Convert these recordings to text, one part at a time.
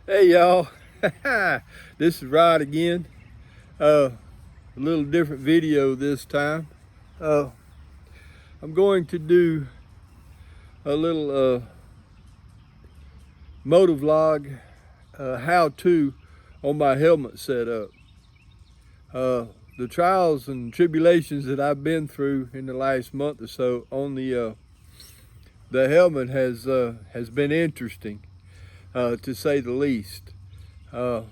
Hey y'all, this is Rod again. A little different video this time. I'm going to do a little Moto Vlog how-to on my helmet setup. The trials and tribulations that I've been through in the last month or so on the helmet has been interesting, to say the least. I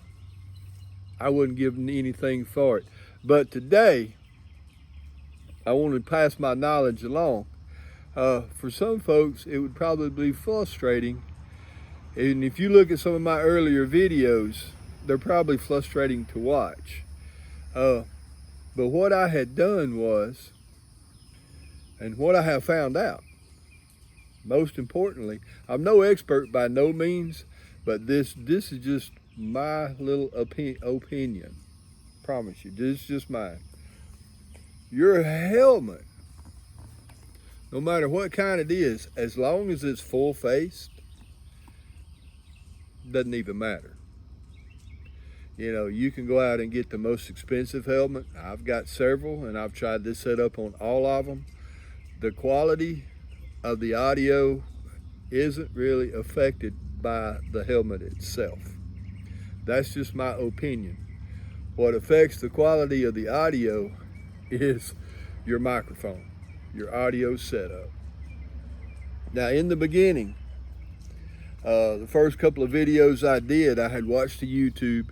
wouldn't give anything for it. But today, I want to pass my knowledge along. For some folks, it would probably be frustrating. And if you look at some of my earlier videos, they're probably frustrating to watch. But what I had done was, and what I have found out, most importantly, I'm no expert by no means, but this is just my little opinion. Promise you, this is just mine. Your helmet, no matter what kind it is, as long as it's full-faced, doesn't even matter. You know, you can go out and get the most expensive helmet. I've got several, and I've tried this setup on all of them. The quality of the audio isn't really affected by the helmet itself. That's just my opinion. What affects the quality of the audio is your microphone, your audio setup. Now, in the beginning, the first couple of videos I did, I had watched the YouTube,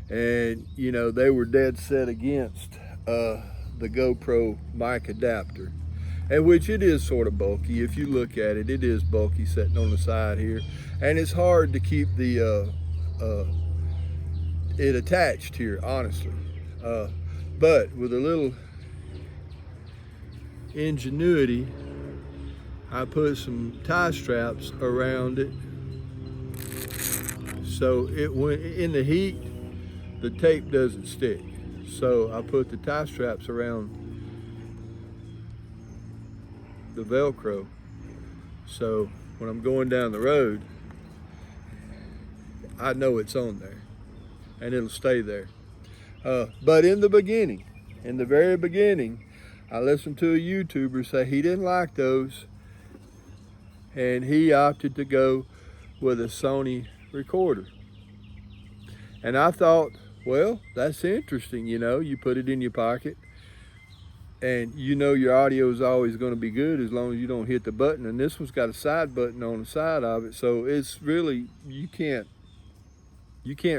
and you know, they were dead set against the GoPro mic adapter, and which it is sort of bulky. If you look at it, it is bulky sitting on the side here, and it's hard to keep the it attached here, honestly. But with a little ingenuity, I put some tie straps around it, so it when in the heat, the tape doesn't stick. So I put the tie straps around the Velcro, so when I'm going down the road, I know it's on there and it'll stay there. But in the very beginning, I listened to a YouTuber say he didn't like those, and he opted to go with a Sony recorder. And I thought, well, that's interesting. You know, you put it in your pocket, and you know your audio is always going to be good as long as you don't hit the button. And this one's got a side button on the side of it, so it's really, you can't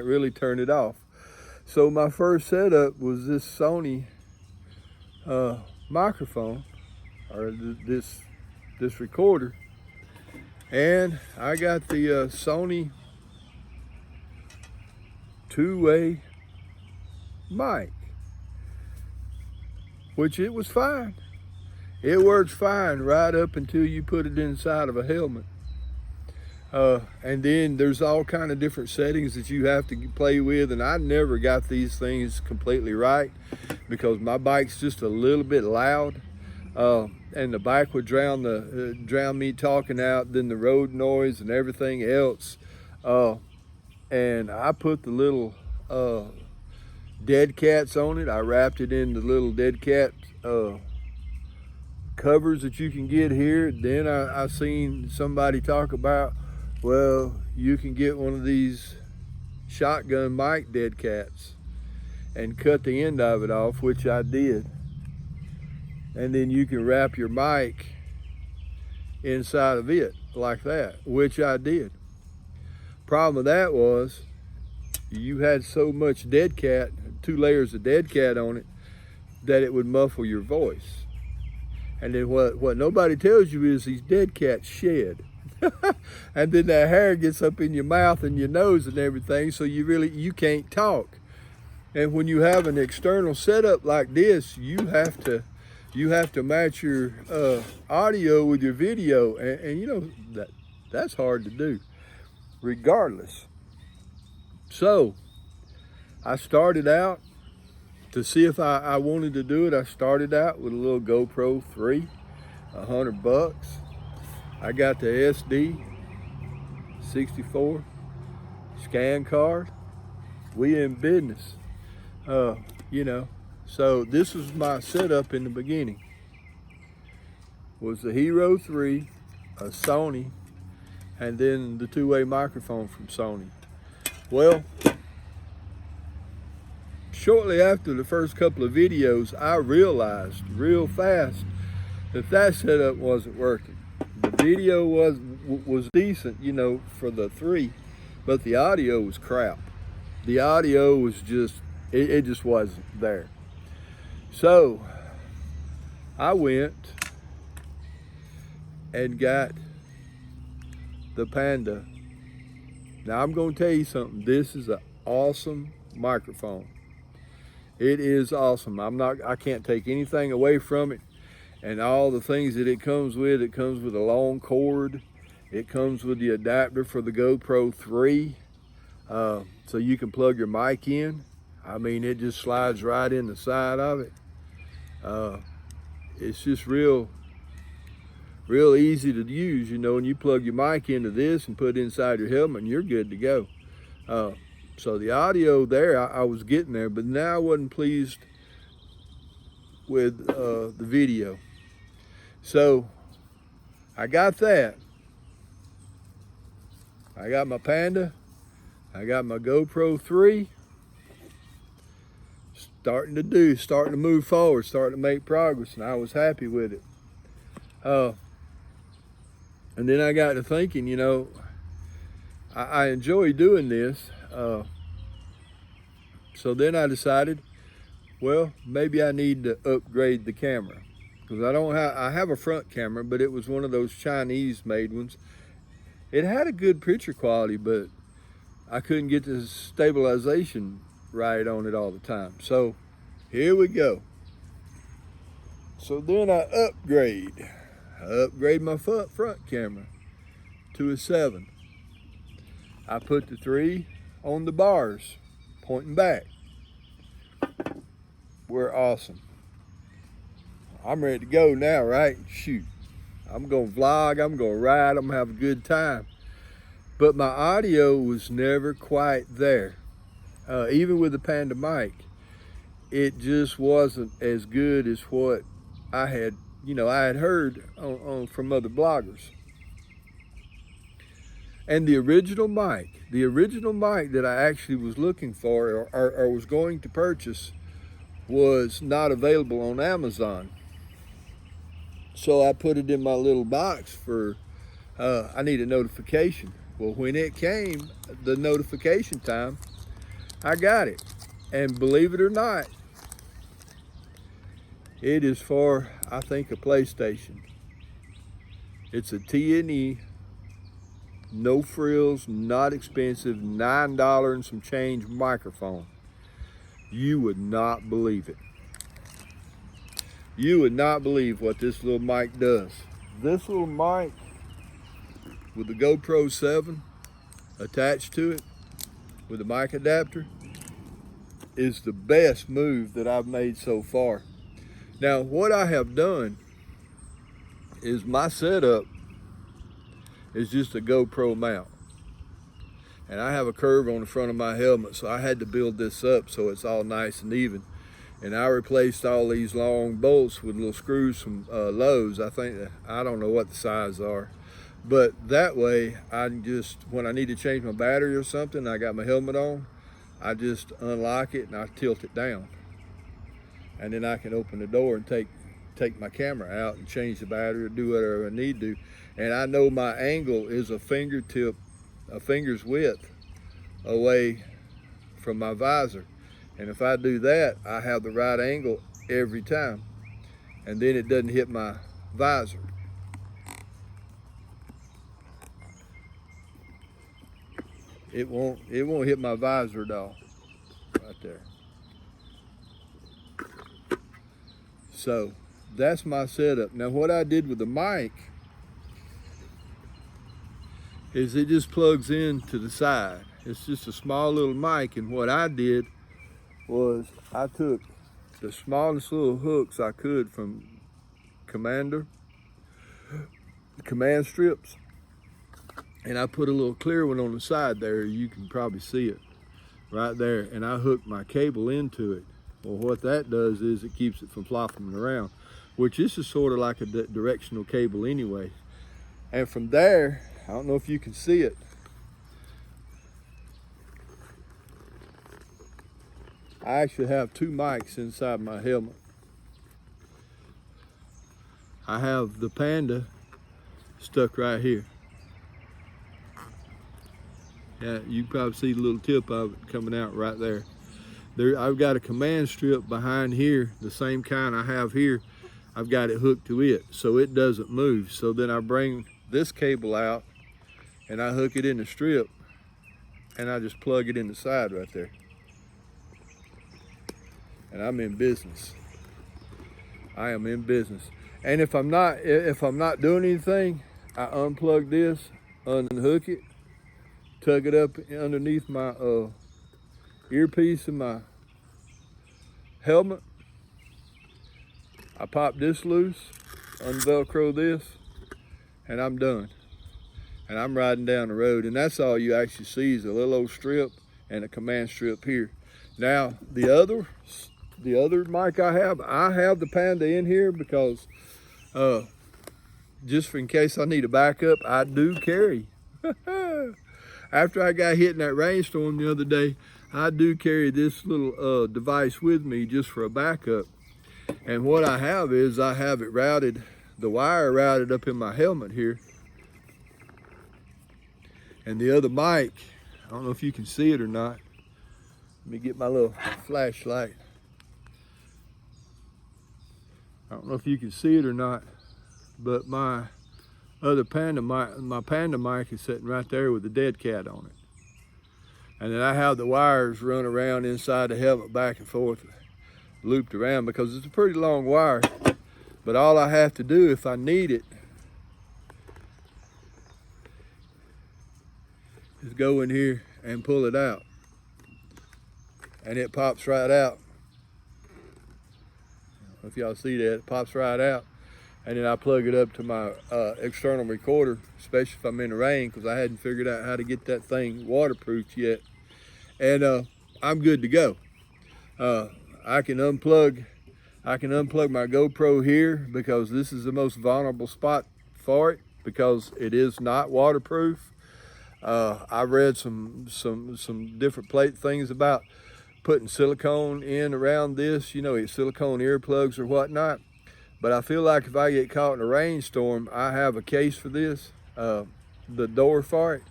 really turn it off. So my first setup was this Sony microphone, or this recorder, and I got the Sony two-way mic, which it was fine. It works fine right up until you put it inside of a helmet. And then there's all kind of different settings that you have to play with, and I never got these things completely right because my bike's just a little bit loud, and the bike would drown me talking out, then the road noise and everything else. And I put the little dead cats on it. I wrapped it in the little dead cat covers that you can get here. Then I seen somebody talk about, well, you can get one of these shotgun mic dead cats and cut the end of it off, which I did. And then you can wrap your mic inside of it like that, which I did. Problem with that was you had so much dead cat, 2 layers of dead cat on it, that it would muffle your voice. And then what nobody tells you is these dead cats shed. And then that hair gets up in your mouth and your nose and everything, so you can't talk. And when you have an external setup like this, you have to match your audio with your video, and you know that's hard to do regardless. So I started out to see if I wanted to do it. I started out with a little GoPro 3, $100. I got the SD 64 scan card, we in business. You know, so this was my setup in the beginning. Was the Hero 3, a Sony, and then the two-way microphone from Sony. Well, shortly after the first couple of videos, I realized real fast that that setup wasn't working. The video was decent, you know, for the 3, but the audio was crap. The audio was just, it just wasn't there. So I went and got the Panda. Now I'm going to tell you something. This is an awesome microphone. It is awesome. I can't take anything away from it, and all the things that it comes with. It comes with a long cord. It comes with the adapter for the GoPro 3, so you can plug your mic in. I mean, it just slides right in the side of it. It's just real easy to use, you know, and you plug your mic into this and put it inside your helmet and you're good to go. So the audio there, I was getting there, but now I wasn't pleased with the video. So I got that. I got my Panda. I got my GoPro 3. Starting to move forward, starting to make progress, and I was happy with it. And then I got to thinking, you know, I enjoy doing this. So then I decided, well, maybe I need to upgrade the camera, because I have a front camera, but it was one of those Chinese made ones. It had a good picture quality, but I couldn't get the stabilization right on it all the time. So here we go. So then I upgrade my front camera to a 7. I put the 3 on the bars, pointing back. We're awesome. I'm ready to go now, right? Shoot. I'm gonna vlog, I'm gonna ride, I'm gonna have a good time. But my audio was never quite there. Even with the Panda Mic, it just wasn't as good as what I had heard from other bloggers. And the original mic that I actually was looking for or was going to purchase was not available on Amazon. So I put it in my little box for, I need a notification. Well, when it came, the notification time, I got it. And believe it or not, it is for, I think, a PlayStation. It's a TNE, no frills, not expensive, $9 and some change microphone. You would not believe it. You would not believe what this little mic does. This little mic with the GoPro 7 attached to it with the mic adapter is the best move that I've made so far. Now, what I have done is my setup is just a GoPro mount. And I have a curve on the front of my helmet, so I had to build this up so it's all nice and even. And I replaced all these long bolts with little screws from Lowe's. I don't know what the size are. But that way, when I need to change my battery or something, I got my helmet on, I just unlock it and I tilt it down. And then I can open the door and take my camera out and change the battery or do whatever I need to. And I know my angle is a finger's width away from my visor. And if I do that, I have the right angle every time. And then it doesn't hit my visor. It won't hit my visor at all. Right there. So that's my setup. Now what I did with the mic is it just plugs in to the side. It's just a small little mic, and what I did was I took the smallest little hooks I could from command strips, and I put a little clear one on the side there. You can probably see it right there, and I hook my cable into it. Well, what that does is it keeps it from flopping around, which this is sort of like a directional cable anyway. And from there, I don't know if you can see it, I actually have two mics inside my helmet. I have the Panda stuck right here. Yeah, you can probably see the little tip of it coming out right there. I've got a command strip behind here, the same kind I have here. I've got it hooked to it so it doesn't move. So then I bring this cable out and I hook it in the strip and I just plug it in the side right there. And I'm in business. I am in business. And if I'm not doing anything, I unplug this, unhook it, tuck it up underneath my earpiece in my helmet. I pop this loose, unvelcro this, and I'm done. And I'm riding down the road, and that's all you actually see is a little old strip and a command strip here. Now the other mic I have the Panda in here because just in case I need a backup, I do carry. After I got hit in that rainstorm the other day, I do carry this little device with me just for a backup. And what I have is I have it routed, the wire routed up in my helmet here. And the other mic, I don't know if you can see it or not. Let me get my little flashlight. I don't know if you can see it or not, but my other Panda mic, my Panda mic is sitting right there with the dead cat on it. And then I have the wires run around inside the helmet back and forth, looped around because it's a pretty long wire. But all I have to do if I need it is go in here and pull it out. And it pops right out. I don't know if y'all see that, it pops right out. And then I plug it up to my external recorder, especially if I'm in the rain, because I hadn't figured out how to get that thing waterproof yet. And I'm good to go. I can unplug my GoPro here because this is the most vulnerable spot for it because it is not waterproof. I read some different things about putting silicone in around this, you know, silicone earplugs or whatnot. But I feel like if I get caught in a rainstorm, I have a case for this, the door for it.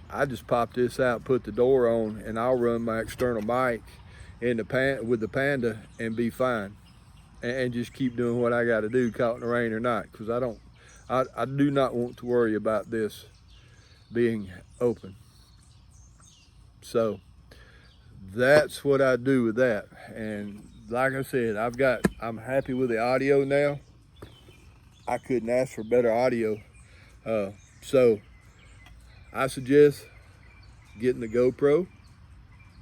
I just pop this out, put the door on, and I'll run my external mic in with the Panda and be fine. And just keep doing what I got to do, caught in the rain or not, because I do not want to worry about this being open. So that's what I do with that. And like I said, I'm happy with the audio now. I couldn't ask for better audio. So I suggest getting the GoPro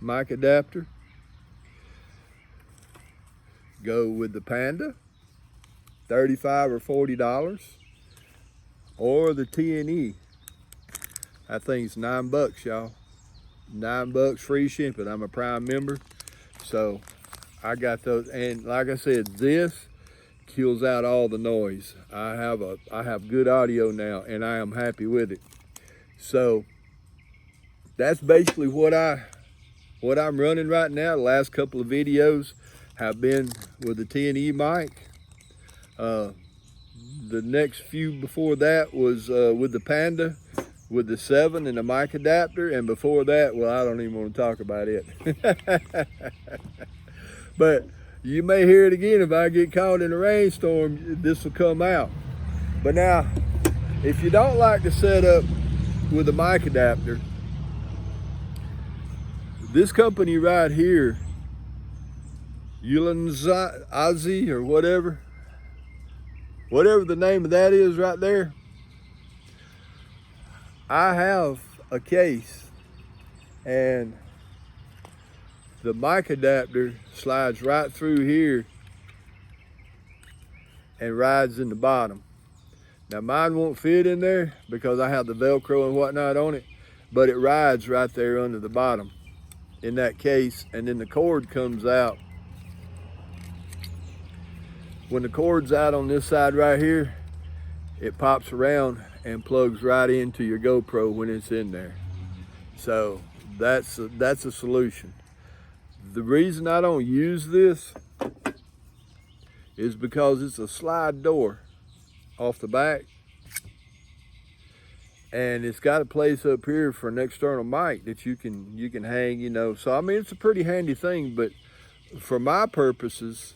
mic adapter. Go with the Panda, $35 or $40, or the TNE. That thing's $9, y'all. $9 free shipping. I'm a Prime member, so I got those. And like I said, this kills out all the noise. I have good audio now, and I am happy with it. So that's basically what I'm running right now. The last couple of videos have been with the TNE mic. The next few before that was with the Panda, with the 7 and the mic adapter, and before that, well, I don't even want to talk about it. But you may hear it again if I get caught in a rainstorm, this will come out. But now, if you don't like to set up with a mic adapter, this company right here, Ozzy or whatever the name of that is right there, I have a case, and the mic adapter slides right through here and rides in the bottom. Now mine won't fit in there because I have the Velcro and whatnot on it, but it rides right there under the bottom in that case, and then the cord comes out. When the cord's out on this side right here, it pops around and plugs right into your GoPro when it's in there. So that's a solution. The reason I don't use this is because it's a slide door off the back, and it's got a place up here for an external mic that you can hang, you know. So I mean, it's a pretty handy thing, but for my purposes,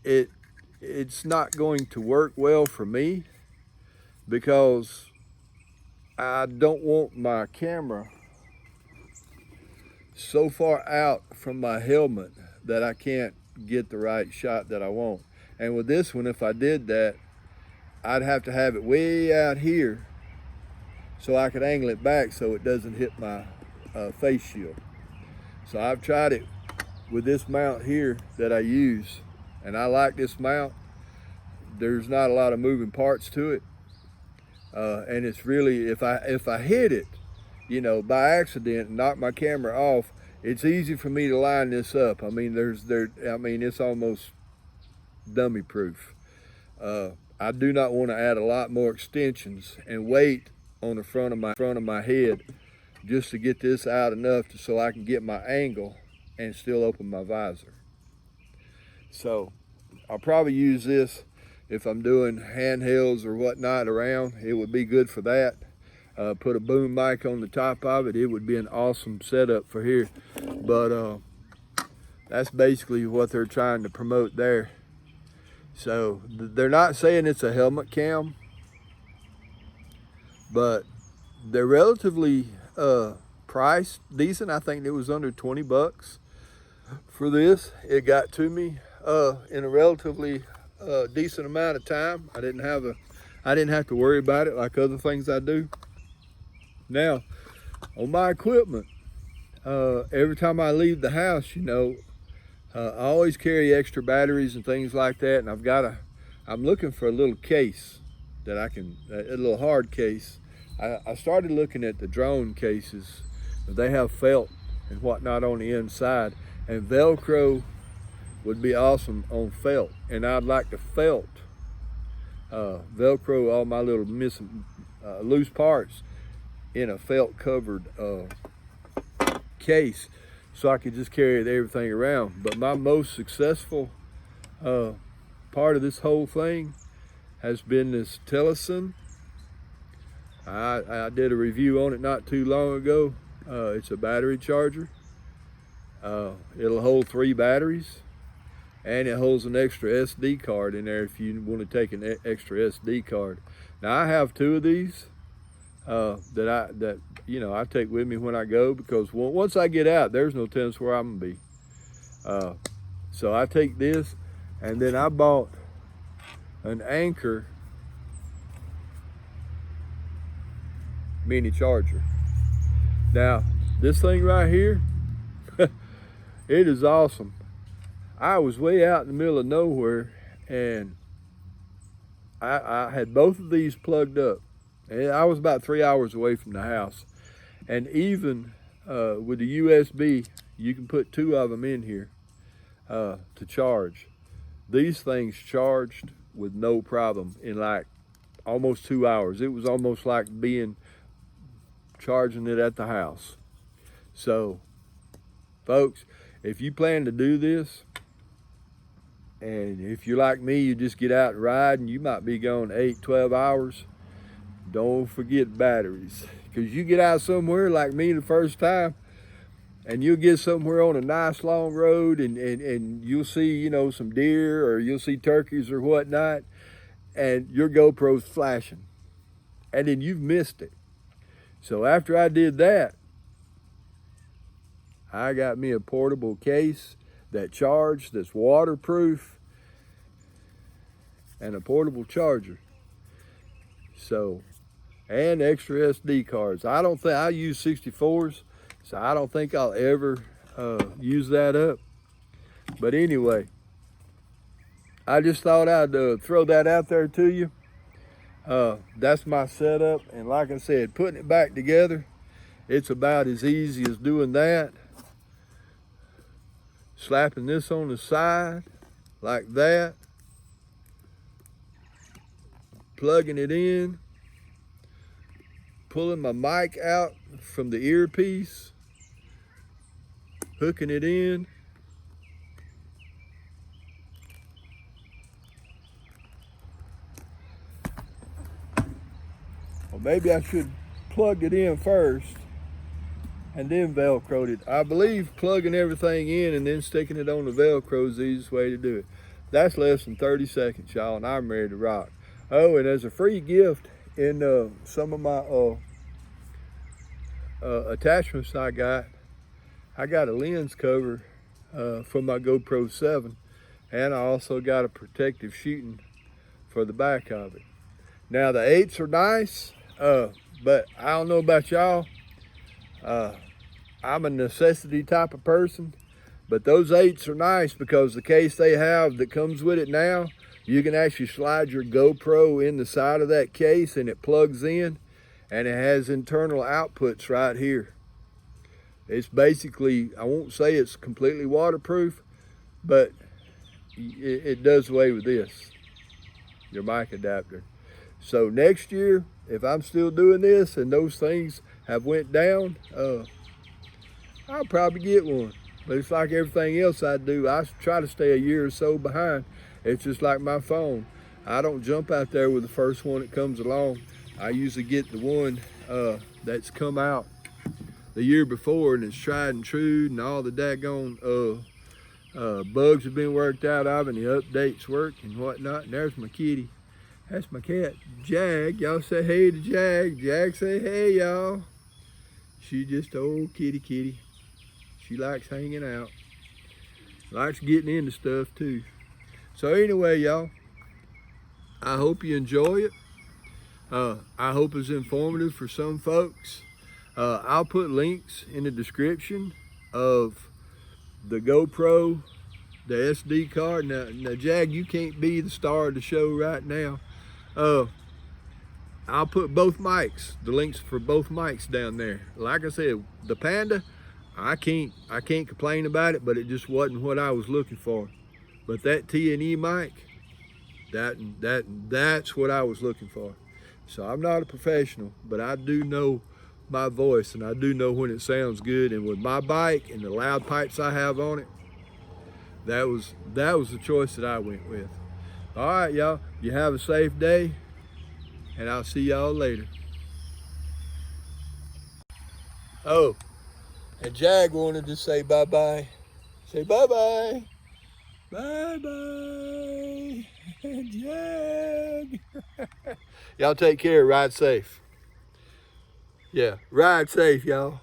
it's not going to work well for me because I don't want my camera so far out from my helmet that I can't get the right shot that I want. And with this one, if I did that, I'd have to have it way out here so I could angle it back so it doesn't hit my face shield. So I've tried it with this mount here that I use, and I like this mount. There's not a lot of moving parts to it, and it's really, if I hit it, you know, by accident and knock my camera off, it's easy for me to line this up. I mean, it's almost dummy proof. I do not want to add a lot more extensions and weight on the front of my head just to get this out enough so I can get my angle and still open my visor. So I'll probably use this if I'm doing handhelds or whatnot around. It would be good for that. Put a boom mic on the top of it. It would be an awesome setup for here. But that's basically what they're trying to promote there. So they're not saying it's a helmet cam, but they're relatively priced decent. I think it was under 20 bucks for this. It got to me in a relatively decent amount of time. I didn't have to worry about it like other things I do. Now, on my equipment, every time I leave the house, you know, I always carry extra batteries and things like that, and I'm looking for a little case that a little hard case. I started looking at the drone cases. They have felt and whatnot on the inside, and Velcro would be awesome on felt, and I'd like to felt Velcro all my little missing loose parts in a felt covered case, so I could just carry everything around. But my most successful part of this whole thing has been this TELESIN. I did a review on it not too long ago. It's a battery charger. It'll hold 3 batteries, and it holds an extra SD card in there if you want to take an extra SD card. Now I have 2 of these that you know, I take with me when I go, because once I get out, there's no telling where I'm gonna be. So I take this, and then I bought an Anchor mini charger. Now this thing right here, it is awesome. I was way out in the middle of nowhere, and I had both of these plugged up. And I was about 3 hours away from the house. And even with the USB, you can put 2 of them in here to charge. These things charged with no problem in like almost 2 hours. It was almost like charging it at the house. So, folks, if you plan to do this, and if you're like me, you just get out and ride, and you might be going 8-12 hours, don't forget batteries. Because you get out somewhere like me the first time, and you'll get somewhere on a nice long road, and you'll see, you know, some deer, or you'll see turkeys or whatnot, and your GoPro's flashing, and then you've missed it. So after I did that, I got me a portable case that charged, that's waterproof, and a portable charger. So, and extra SD cards. I use 64s, so I don't think I'll ever use that up. But anyway, I just thought I'd throw that out there to you. That's my setup, and like I said, putting it back together, it's about as easy as doing that. Slapping this on the side like that, plugging it in, pulling my mic out from the earpiece, hooking it in, or maybe I should plug it in first and then Velcro it. I believe plugging everything in and then sticking it on the Velcro is the easiest way to do it. That's less than 30 seconds, y'all, and I'm ready to rock. Oh, and as a free gift in some of my attachments I got a lens cover for my GoPro 7, and I also got a protective sheeting for the back of it. Now the 8s are nice, but I don't know about y'all. I'm a necessity type of person, but those 8s are nice because the case they have that comes with it now, you can actually slide your GoPro in the side of that case and it plugs in, and it has internal outputs right here. It's basically, I won't say it's completely waterproof, but it does away with this, your mic adapter. So next year, if I'm still doing this and those things have went down, I'll probably get one. But it's like everything else I do, I try to stay a year or so behind. It's just like my phone. I don't jump out there with the first one that comes along. I usually get the one that's come out the year before and it's tried and true, and all the daggone bugs have been worked out of and the updates work and whatnot. And there's my kitty. That's my cat, Jag. Y'all say hey to Jag. Jag say hey, y'all. She just an old kitty. She likes hanging out. Likes getting into stuff too. So anyway, y'all, I hope you enjoy it. I hope it's informative for some folks. I'll put links in the description of the GoPro, the SD card. Now Jag, you can't be the star of the show right now. I'll put both mics, the links for both mics down there. Like I said, the Panda, I can't complain about it, but it just wasn't what I was looking for. But that T&E mic, that's what I was looking for. So I'm not a professional, but I do know my voice, and I do know when it sounds good. And with my bike and the loud pipes I have on it, that was the choice that I went with. All right, y'all, you have a safe day, and I'll see y'all later. Oh, and Jag wanted to say bye-bye. Say bye-bye. Bye-bye, Jag. Y'all take care, ride safe. Yeah, ride safe, y'all.